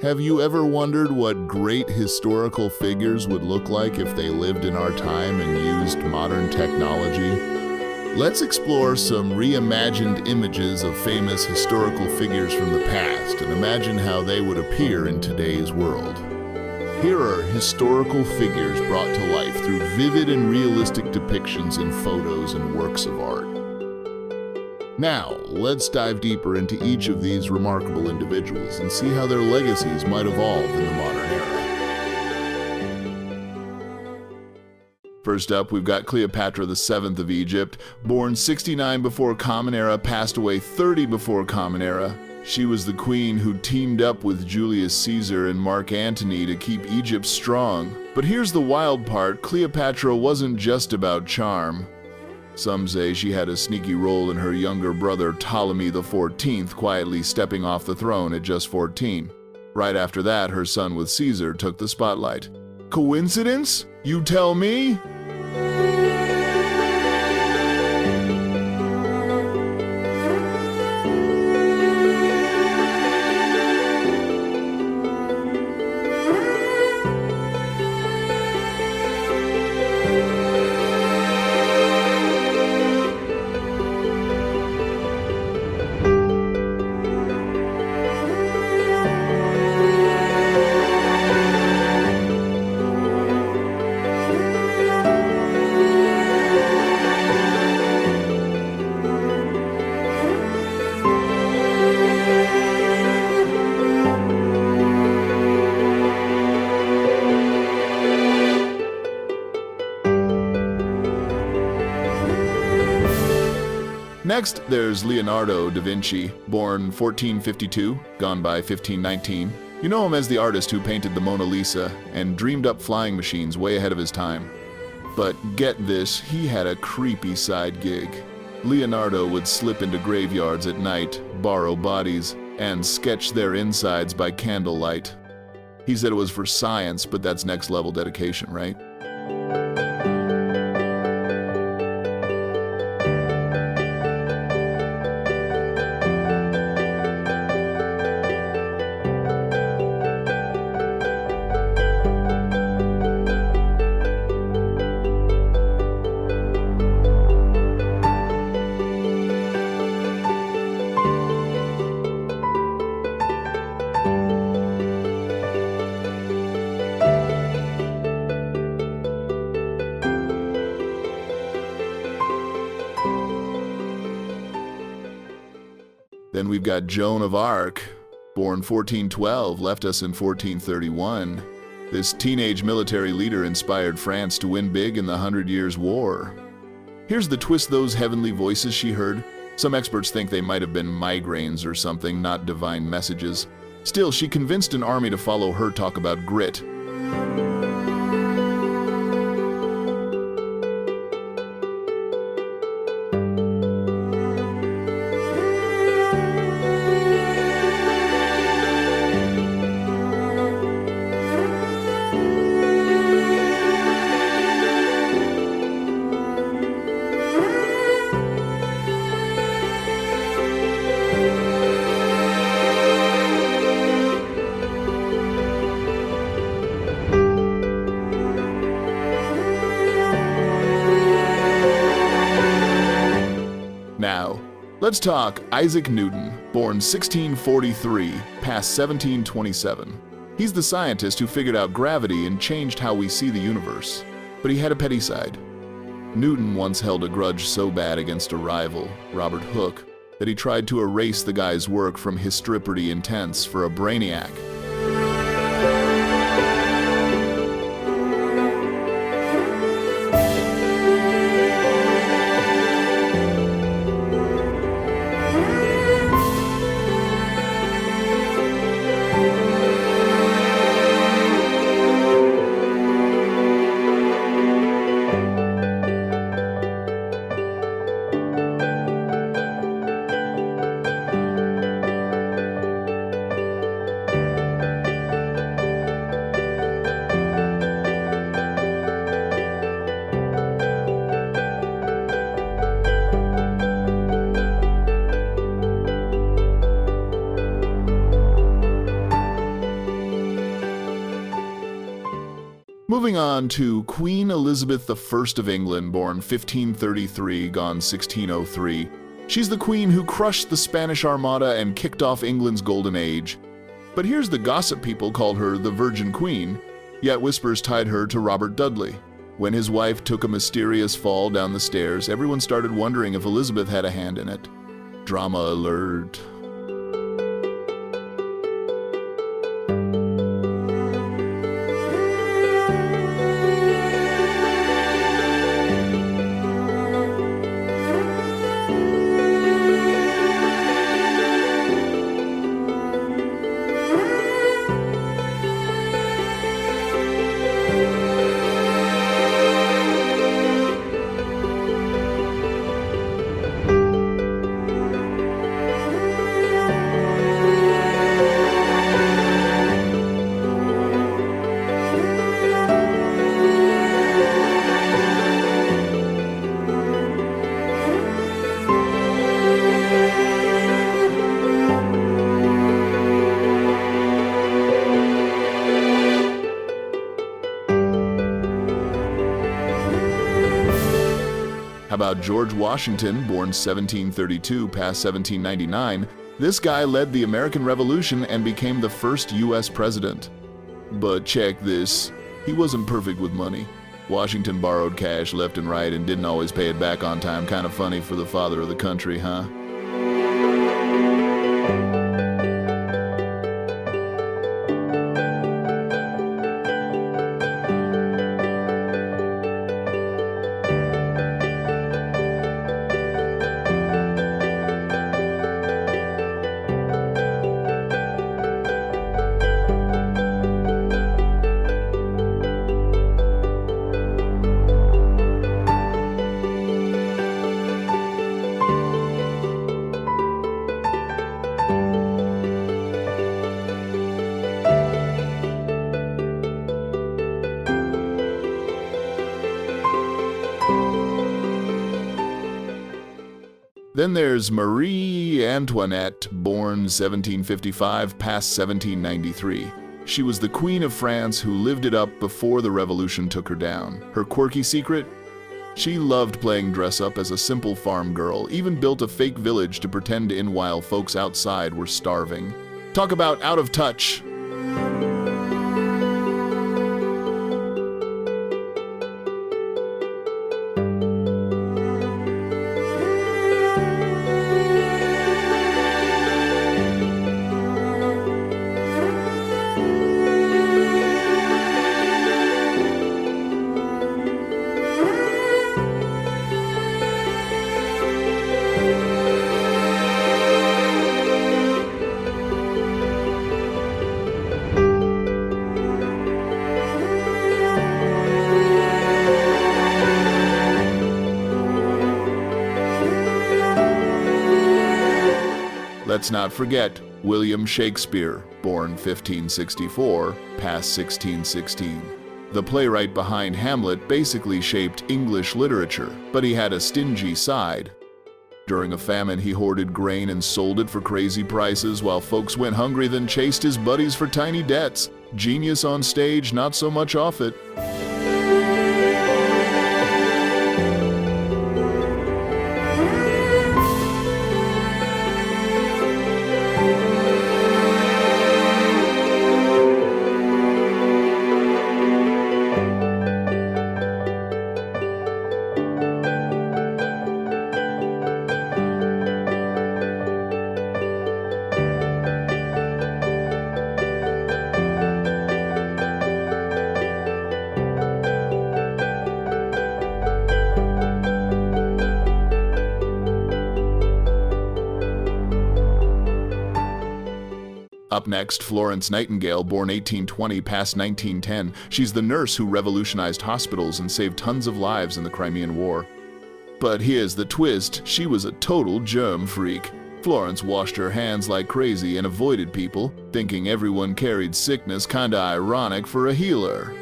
Have you ever wondered what great historical figures would look like if they lived in our time and used modern technology? Let's explore some reimagined images of famous historical figures from the past and imagine how they would appear in today's world. Here are historical figures brought to life through vivid and realistic depictions in photos and works of art. Now, let's dive deeper into each of these remarkable individuals and see how their legacies might evolve in the modern era. First up, we've got Cleopatra VII of Egypt, born 69 before Common Era, passed away 30 before Common Era. She was the queen who teamed up with Julius Caesar and Mark Antony to keep Egypt strong. But here's the wild part, Cleopatra wasn't just about charm. Some say she had a sneaky role in her younger brother Ptolemy XIV quietly stepping off the throne at just 14. Right after that, her son with Caesar took the spotlight. Coincidence? You tell me? Next, there's Leonardo da Vinci, born 1452, gone by 1519. You know him as the artist who painted the Mona Lisa and dreamed up flying machines way ahead of his time. But get this, he had a creepy side gig. Leonardo would slip into graveyards at night, borrow bodies, and sketch their insides by candlelight. He said it was for science, but that's next level dedication, right? Then we've got Joan of Arc, born 1412, left us in 1431. This teenage military leader inspired France to win big in the 100 Years' War. Here's the twist: those heavenly voices she heard. Some experts think they might have been migraines or something, not divine messages. Still, she convinced an army to follow her talk about grit. Now, let's talk Isaac Newton, born 1643, past 1727. He's the scientist who figured out gravity and changed how we see the universe. But he had a petty side. Newton once held a grudge so bad against a rival, Robert Hooke, that he tried to erase the guy's work from Histriperty Intense for a brainiac. Moving on to Queen Elizabeth I of England, born 1533, gone 1603. She's the queen who crushed the Spanish Armada and kicked off England's golden age. But here's the gossip people called her the Virgin Queen, yet whispers tied her to Robert Dudley. When his wife took a mysterious fall down the stairs, everyone started wondering if Elizabeth had a hand in it. Drama alert. How about George Washington, born 1732, past 1799? This guy led the American Revolution and became the first U.S. president. But check this, he wasn't perfect with money. Washington borrowed cash left and right and didn't always pay it back on time. Kind of funny for the father of the country, huh? Then there's Marie Antoinette, born 1755, past 1793. She was the Queen of France who lived it up before the revolution took her down. Her quirky secret? She loved playing dress-up as a simple farm girl, even built a fake village to pretend in while folks outside were starving. Talk about out of touch! Let's not forget William Shakespeare, born 1564, past 1616. The playwright behind Hamlet basically shaped English literature, but he had a stingy side. During a famine, he hoarded grain and sold it for crazy prices while folks went hungry, then chased his buddies for tiny debts. Genius on stage, not so much off it. Up next, Florence Nightingale, born 1820, past 1910. She's the nurse who revolutionized hospitals and saved tons of lives in the Crimean War. But here's the twist, she was a total germ freak. Florence washed her hands like crazy and avoided people, thinking everyone carried sickness, kinda ironic for a healer.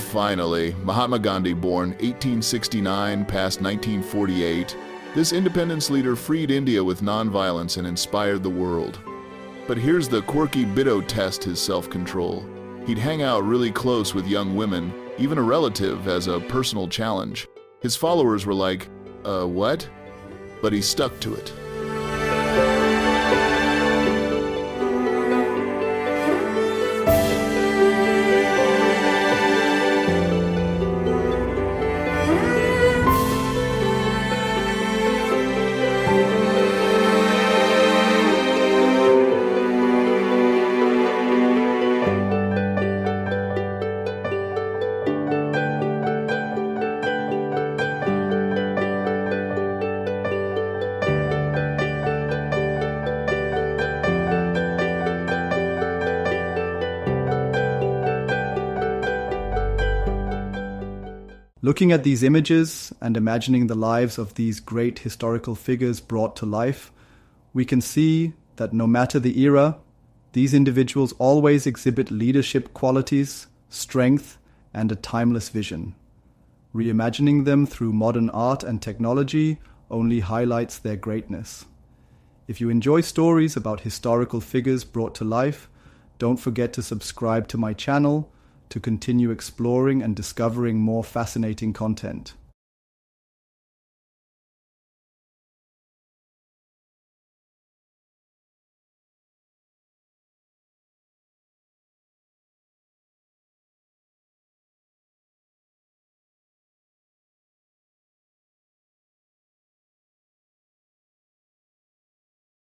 finally, Mahatma Gandhi, born 1869 past 1948, this independence leader freed India with nonviolence and inspired the world. But here's the quirky bit to test his self-control. He'd hang out really close with young women, even a relative, as a personal challenge. His followers were like, what? But he stuck to it. Looking at these images and imagining the lives of these great historical figures brought to life, we can see that no matter the era, these individuals always exhibit leadership qualities, strength, and a timeless vision. Reimagining them through modern art and technology only highlights their greatness. If you enjoy stories about historical figures brought to life, don't forget to subscribe to my channel to continue exploring and discovering more fascinating content.